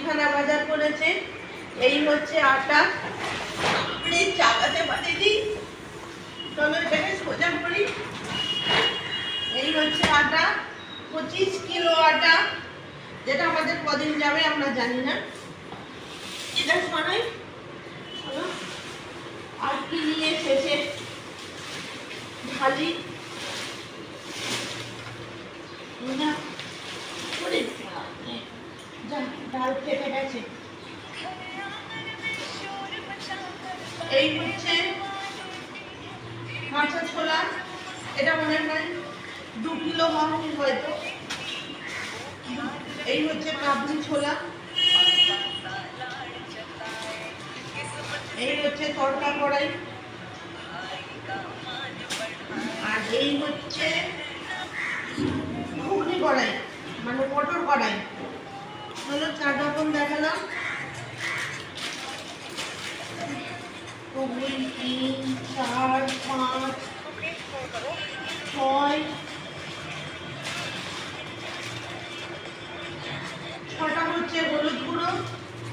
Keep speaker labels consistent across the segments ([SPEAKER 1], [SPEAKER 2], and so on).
[SPEAKER 1] মুদিখানা বাজার করেছে। এই হচ্ছে আটা, চাকাতে পাঠিয়ে চলো এটাকে সোজা করি। এই হচ্ছে আটা, 25 কিলো আটা, যেটা আমাদের কদিন যাবে আমরা জানি না। এটা সরাই, আর কি নিয়ে শেষে ঢালি ডাল ফেটে গেছে। এই হচ্ছে কাঁচা ছোলা, এটা মনে হয় 2 কিলো হয়নি হয়তো। এই হচ্ছে কাবলি ছোলা। এই হচ্ছে তড়কা কড়াই, আর এই হচ্ছে ঘুগনি কড়াই, মানে মটর কড়াই। হলো 4 রকম দেখালাম। 2 3 4 5 6 ছটা হচ্ছে হলুদ গুঁড়ো,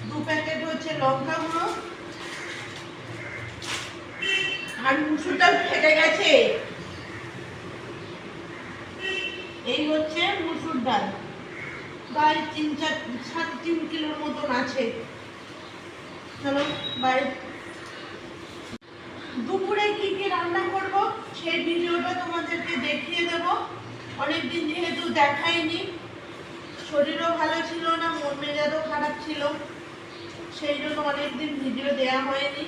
[SPEAKER 1] 2 প্যাকেট হচ্ছে লঙ্কা গুঁড়ো, আর মুসুরটা ফেটে গেছে। এই হচ্ছে মুসুর ডাল, প্রায় 3 কিলোর মতন আছে। চলো বাইরে দুপুরে কি কি রান্না করব সেই ভিডিওটা তোমাদেরকে দেখিয়ে দেব। অনেকদিন যেহেতু দেখাইনি, শরীরও ভালো ছিল না, মন মেজাজও খারাপ ছিল, সেই জন্য অনেকদিন ভিডিও দেওয়া হয়নি।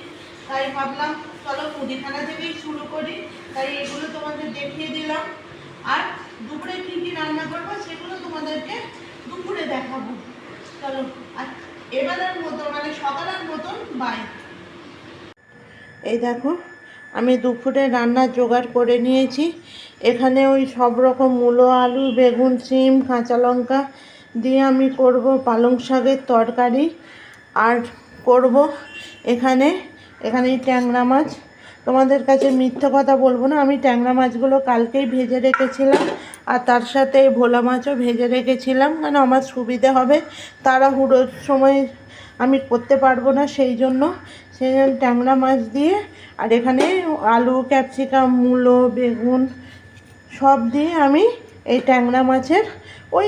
[SPEAKER 1] তাই ভাবলাম চলো মুদিখানা থেকেই শুরু করি, তাই এগুলো তোমাদের দেখিয়ে দিলাম। আর দুপুরে কি কি রান্না করবো সেগুলো তোমাদেরকে দুপুরে দেখাবো। চলো, আর এবারের মতো মানে সকালের মতন বাই। এই দেখো আমি দুপুরে রান্নার জোগাড় করে নিয়েছি। এখানে ওই সব রকম মূলো, আলু, বেগুন, সিম, কাঁচা লঙ্কা দিয়ে আমি করব পালং শাকের তরকারি। আর করব এখানে ট্যাংরা মাছ। তোমাদের কাছে মিথ্যে কথা বলবো না, আমি ট্যাংরা মাছগুলো কালকেই ভেজে রেখেছিলাম, আর তার সাথে ভোলা মাছও ভেজে রেখেছিলাম, কেন আমার সুবিধে হবে, তাড়াহুড়োর সময় আমি করতে পারবো না, সেই জন্য ট্যাংরা মাছ দিয়ে। আর এখানে আলু, ক্যাপসিকাম, মূলো, বেগুন সব দিয়ে আমি এই ট্যাংরা মাছের ওই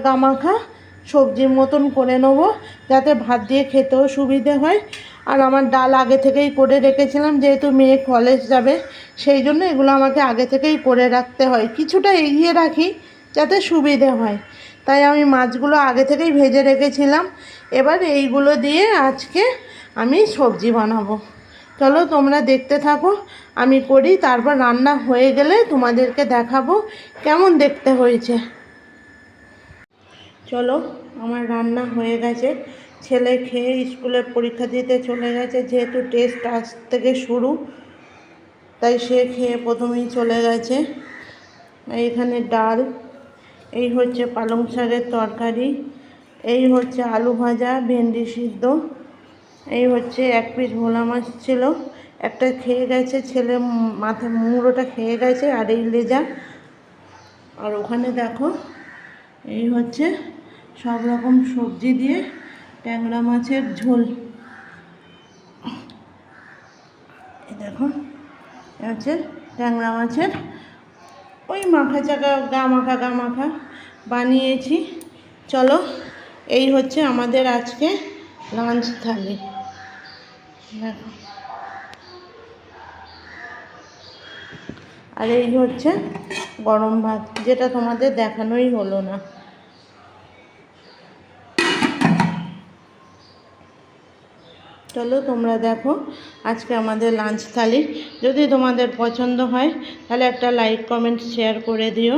[SPEAKER 1] গামাখা সবজির মতন করে নেবো, যাতে ভাত দিয়ে খেতেও সুবিধে হয়। আর আমার ডাল আগে থেকেই করে রেখেছিলাম, যেহেতু মেয়ে কলেজ যাবে, সেই জন্য এগুলো আমাকে আগে থেকেই করে রাখতে হয়, কিছুটা এগিয়ে রাখি যাতে সুবিধে হয়। তাই আমি মাছগুলো আগে থেকেই ভেজে রেখেছিলাম। এবার এইগুলো দিয়ে আজকে আমি সবজি বানাবো। চলো তোমরা দেখতে থাকো, আমি করি, তারপর রান্না হয়ে গেলে তোমাদেরকে দেখাবো কেমন দেখতে হয়েছে। চলো, আমার রান্না হয়ে গেছে, ছেলে খেয়ে স্কুলে পরীক্ষা দিতে চলে গেছে, যেহেতু টেস্ট আজ থেকে শুরু, তাই সে খেয়ে প্রথমেই চলে গেছে। এইখানে ডাল, এই হচ্ছে পালং শাকের তরকারি, এই হচ্ছে আলু ভাজা, ভেন্ডি সিদ্ধ, এই হচ্ছে 1 পিস ভোলা মাছ ছিল, একটা খেয়ে গেছে ছেলে, মাথা মুড়োটা খেয়ে গেছে, আর এই লেজা। আর ওখানে দেখো এই হচ্ছে সব রকম সবজি দিয়ে ট্যাংরা মাছের ঝোল। এই দেখো হচ্ছে ট্যাংরা মাছের ওই মাখা চাকা গামাখা বানিয়েছি। চলো, এই হচ্ছে আমাদের আজকে লাঞ্চ থালি। দেখো, আর এই হচ্ছে গরম ভাত, যেটা তোমাদের দেখানোই হলো না। চলো তোমরা দেখো আজকে আমাদের লাঞ্চ থালি। যদি তোমাদের পছন্দ হয় তাহলে একটা লাইক, কমেন্ট, শেয়ার করে দিও।